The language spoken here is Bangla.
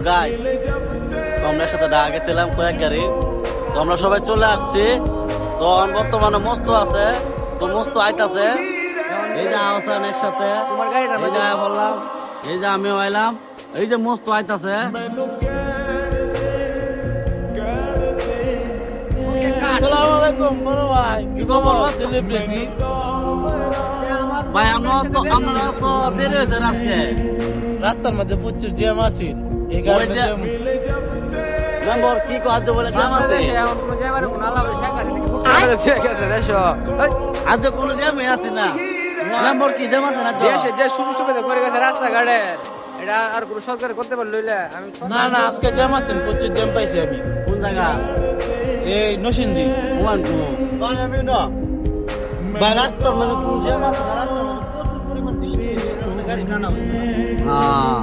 গাইস, তো আমরা সাথে ঢাকা গেছিলাম কয়েক গাড়ি, তো আমরা সবাই চলে আসছি। তো বর্তমানে মস্ত আছে, তো মস্ত আইতাছে। এই যে আহসান একসাথে, এই যে বললাম, এই যে আমিও আইলাম, এই যে মস্ত আইতাছে। আসসালামু আলাইকুম বড় ভাই, কি খবর? সেলিব্রিটি ভাই, আপনারা তো দেরি হয়েছে আজকে। রাস্তার মধ্যে প্রচুর জ্যাম আছে। এই কারণে জ্যাম। মেম্বার কি কাজ বলে জ্যাম আছে? এখন কোনো জ্যামের কোনো আলাদা শেখার নেই। ঠিক আছে দেশো। আজ কোনো জ্যামই আছে না। মেম্বার কি জ্যাম আছে না? দেশে যে সুবিধা করে গেছে রাস্তাঘাটের, এটা আর কোনো সরকার করতে পারলো আমি না আজকে জ্যাম আছে, প্রচুর জ্যাম পাইছি আমি। কোন জায়গা? এই নসিন্দি ওমান কো আমি না ভাই, রাস্তার মধ্যে কোনো জ্যাম আছে না, রাস্তার মধ্যে প্রচুর পরিমাণ বৃষ্টি হয়েছে, গাড়ি টানা হয়েছে। হ্যাঁ